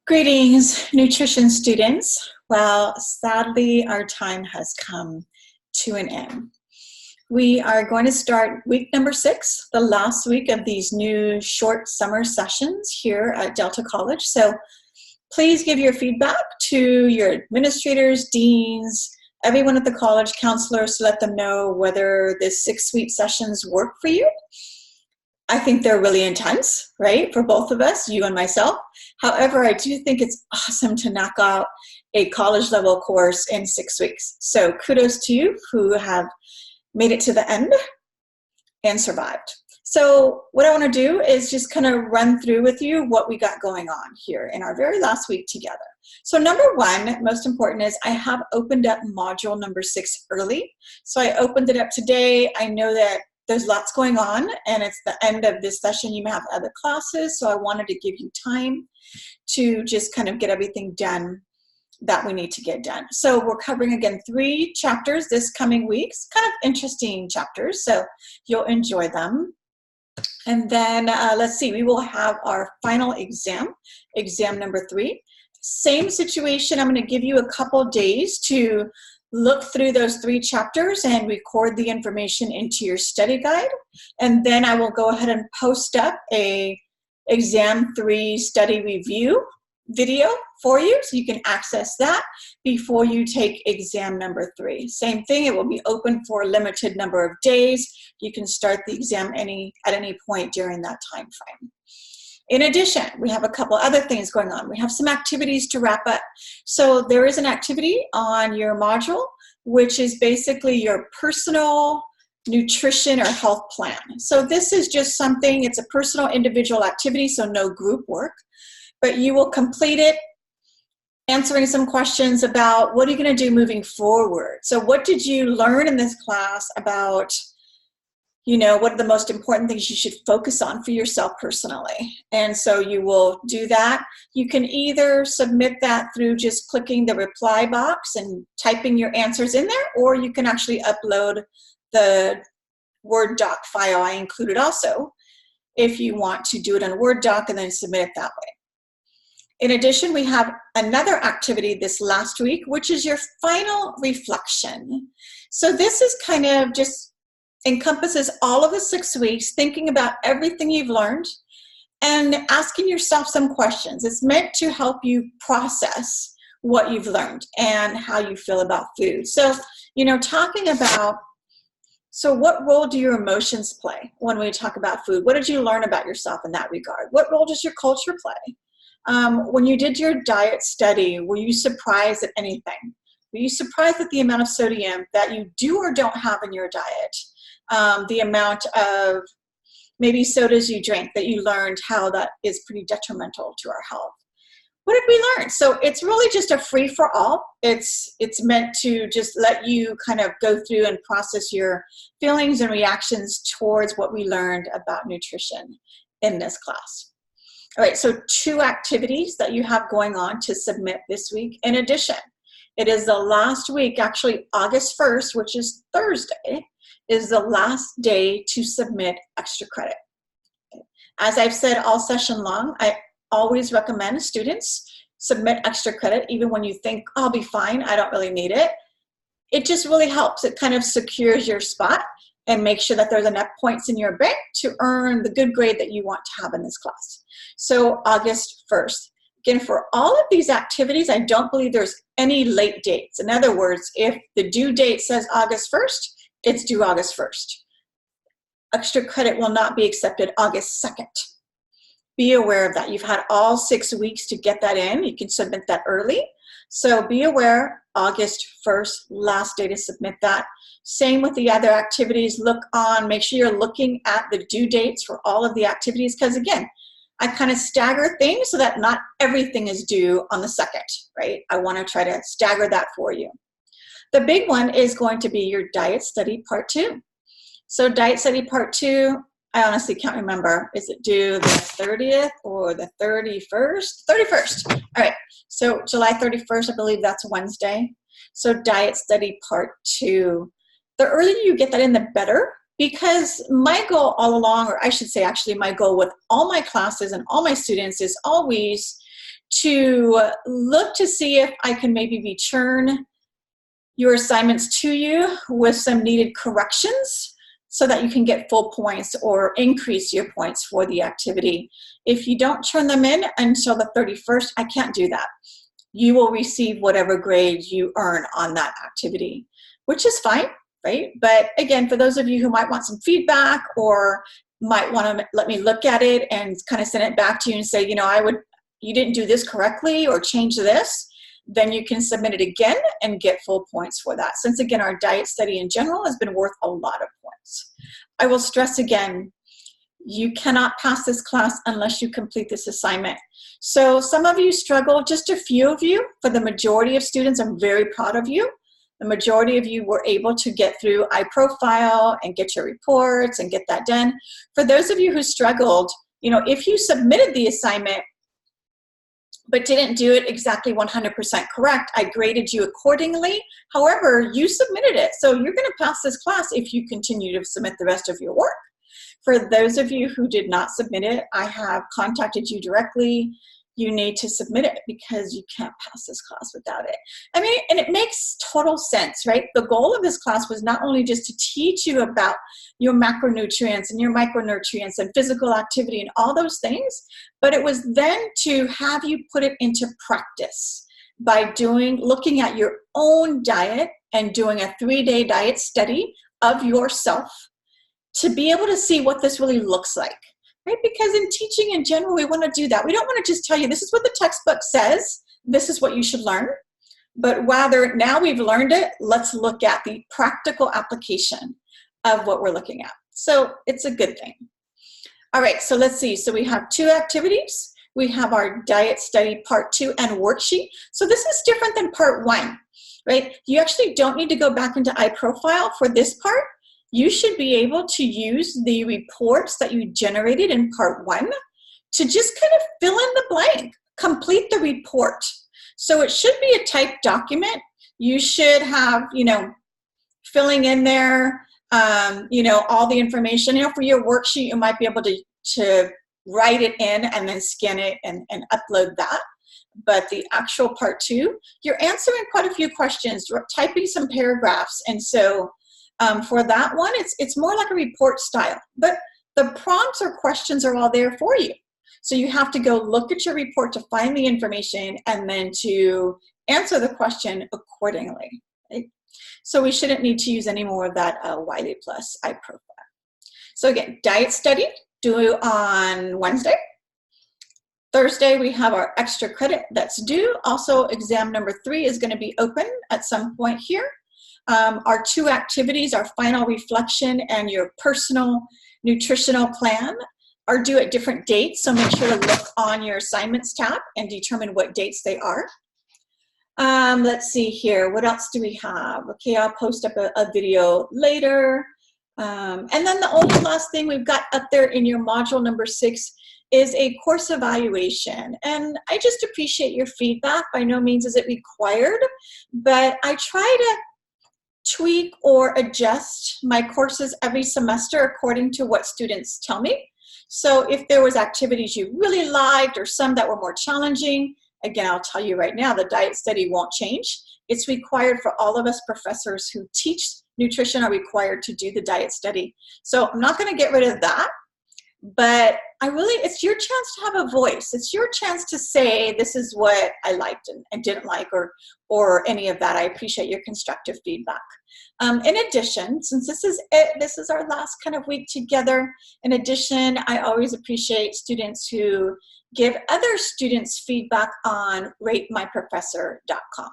Greetings, nutrition students. Well, sadly, our time has come to an end. We are going to start week number 6, the last week of these new short summer sessions here at Delta College. So please give your feedback to your administrators, deans, everyone at the college, counselors, to let them know whether the 6-week sessions work for you. I think they're really intense, right, for both of us, you and myself. However, I do think it's awesome to knock out a college level course in 6 weeks. So kudos to you who have made it to the end and survived. So what I want to do is just kind of run through with you what we got going on here in our very last week together. So number one, most important, is I have opened up module number 6 early. So I opened it up today. I know that there's lots going on, and it's the end of this session. You may have other classes, so I wanted to give you time to just kind of get everything done that we need to get done. So we're covering, again, 3 chapters this coming week. It's kind of interesting chapters, so you'll enjoy them. And then, let's see, we will have our final exam number 3. Same situation. I'm going to give you a couple days to look through those 3 chapters and record the information into your study guide. And then I will go ahead and post up a exam 3 study review video for you, so you can access that before you take exam number 3. Same thing, it will be open for a limited number of days. You can start the exam at any point during that time frame. In addition, we have a couple other things going on. We have some activities to wrap up. So there is an activity on your module, which is basically your personal nutrition or health plan. So this is just something, it's a personal individual activity, so no group work, but you will complete it answering some questions about what are you going to do moving forward. So what did you learn in this class about, what are the most important things you should focus on for yourself personally? And so you will do that. You can either submit that through just clicking the reply box and typing your answers in there, or you can actually upload the Word doc file I included also if you want to do it in a Word doc and then submit it that way. In addition, we have another activity this last week, which is your final reflection. So this is kind of just encompasses all of the 6 weeks, thinking about everything you've learned and asking yourself some questions. It's meant to help you process what you've learned and how you feel about food. So, talking about, so what role do your emotions play when we talk about food? What did you learn about yourself in that regard? What role does your culture play? When you did your diet study, were you surprised at anything? Were you surprised at the amount of sodium that you do or don't have in your diet? The amount of maybe sodas you drank that you learned how that is pretty detrimental to our health. What did we learn? So it's really just a free-for-all. It's meant to just let you kind of go through and process your feelings and reactions towards what we learned about nutrition in this class. All right, so 2 activities that you have going on to submit this week. In addition, it is the last week, actually August 1st, which is Thursday, is the last day to submit extra credit. As I've said all session long, I always recommend students submit extra credit even when you think, I'll be fine, I don't really need it. It just really helps. It kind of secures your spot and makes sure that there's enough points in your bank to earn the good grade that you want to have in this class. So August 1st. Again, for all of these activities, I don't believe there's any late dates. In other words, if the due date says August 1st, it's due August 1st. Extra credit will not be accepted August 2nd. Be aware of that. You've had all 6 weeks to get that in. You can submit that early. So be aware, August 1st, last day to submit that. Same with the other activities. Make sure you're looking at the due dates for all of the activities, because again, I kind of stagger things so that not everything is due on the 2nd, right? I want to try to stagger that for you. The big one is going to be your diet study part 2. So diet study part 2, I honestly can't remember. Is it due the 30th or the 31st? 31st. All right. So July 31st, I believe that's Wednesday. So diet study part 2. The earlier you get that in, the better. Because my goal all along, or I should say actually my goal with all my classes and all my students is always to look to see if I can maybe return your assignments to you with some needed corrections so that you can get full points or increase your points for the activity. If you don't turn them in until the 31st, I can't do that. You will receive whatever grade you earn on that activity, which is fine, right? But again, for those of you who might want some feedback or might want to let me look at it and kind of send it back to you and say, you know, you didn't do this correctly or change this, then you can submit it again and get full points for that. Since again, our diet study in general has been worth a lot of points. I will stress again, you cannot pass this class unless you complete this assignment. So some of you struggle, just a few of you. For the majority of students, I'm very proud of you. The majority of you were able to get through iProfile and get your reports and get that done. For those of you who struggled, you know, if you submitted the assignment but didn't do it exactly 100% correct, I graded you accordingly. However, you submitted it. So you're gonna pass this class if you continue to submit the rest of your work. For those of you who did not submit it, I have contacted you directly. You need to submit it because you can't pass this class without it. I mean, and it makes total sense, right? The goal of this class was not only just to teach you about your macronutrients and your micronutrients and physical activity and all those things, but it was then to have you put it into practice by looking at your own diet and doing a 3-day diet study of yourself to be able to see what this really looks like. Right? Because in teaching in general, we want to do that. We don't want to just tell you, this is what the textbook says, this is what you should learn. But rather, now we've learned it, let's look at the practical application of what we're looking at. So it's a good thing. All right, so let's see. So we have 2 activities. We have our diet study part 2 and worksheet. So this is different than part 1, right? You actually don't need to go back into iProfile for this part. You should be able to use the reports that you generated in part 1 to just kind of fill in the blank, complete the report. So it should be a typed document. You should have, you know, filling in there, you know, all the information. You know, for your worksheet, you might be able to write it in and then scan it and upload that. But the actual part 2, you're answering quite a few questions, typing some paragraphs. And so for that one, it's more like a report style, but the prompts or questions are all there for you. So you have to go look at your report to find the information and then to answer the question accordingly. Right? So we shouldn't need to use any more of that Wiley Plus iProfile. So again, diet study due on Wednesday. Thursday, we have our extra credit that's due. Also, exam number 3 is going to be open at some point here. Our 2 activities, our final reflection and your personal nutritional plan, are due at different dates. So make sure to look on your assignments tab and determine what dates they are. Let's see here. What else do we have? Okay, I'll post up a video later. And then the only last thing we've got up there in your module number 6 is a course evaluation. And I just appreciate your feedback. By no means is it required, but I try to tweak or adjust my courses every semester according to what students tell me. So if there was activities you really liked or some that were more challenging, again, I'll tell you right now, the diet study won't change. It's required for all of us professors who teach nutrition are required to do the diet study. So I'm not going to get rid of that, but it's your chance to have a voice. It's your chance to say, this is what I liked and didn't like, or any of that. I appreciate your constructive feedback. In addition, since this is our last kind of week together, in addition, I always appreciate students who give other students feedback on ratemyprofessor.com.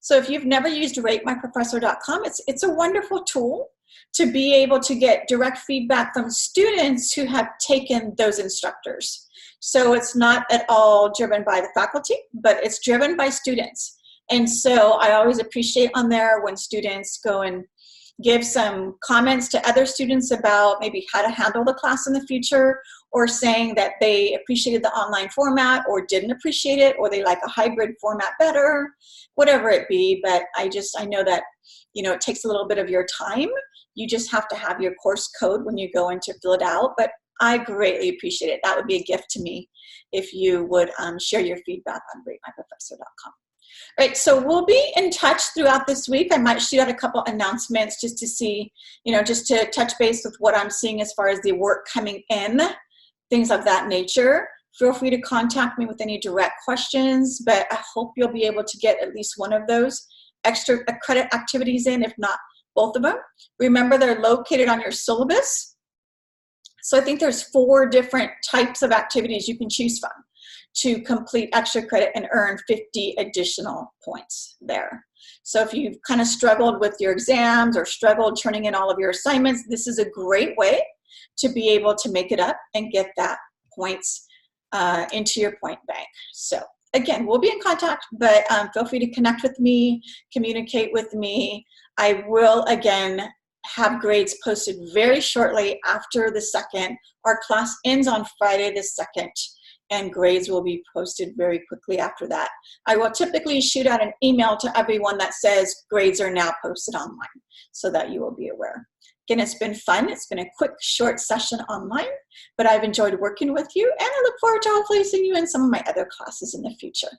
So if you've never used ratemyprofessor.com, it's a wonderful tool to be able to get direct feedback from students who have taken those instructors. So it's not at all driven by the faculty, but it's driven by students. And so I always appreciate on there when students go and give some comments to other students about maybe how to handle the class in the future, or saying that they appreciated the online format or didn't appreciate it, or they like a hybrid format better, whatever it be. But I know that, you know, it takes a little bit of your time. You just have to have your course code when you go in to fill it out. But I greatly appreciate it. That would be a gift to me if you would share your feedback on ratemyprofessor.com. Right, so we'll be in touch throughout this week. I might shoot out a couple announcements just to see, just to touch base with what I'm seeing as far as the work coming in, things of that nature. Feel free to contact me with any direct questions, but I hope you'll be able to get at least one of those extra credit activities in, if not both of them. Remember, they're located on your syllabus. So I think there's 4 different types of activities you can choose from to complete extra credit and earn 50 additional points there. So if you've kind of struggled with your exams or struggled turning in all of your assignments, this is a great way to be able to make it up and get that points into your point bank. So again, we'll be in contact, but feel free to connect with me, communicate with me. I will, again, have grades posted very shortly after the 2nd. Our class ends on Friday the 2nd, and grades will be posted very quickly after that. I will typically shoot out an email to everyone that says grades are now posted online so that you will be aware. Again, it's been fun. It's been a quick, short session online, but I've enjoyed working with you, and I look forward to hopefully seeing you in some of my other classes in the future.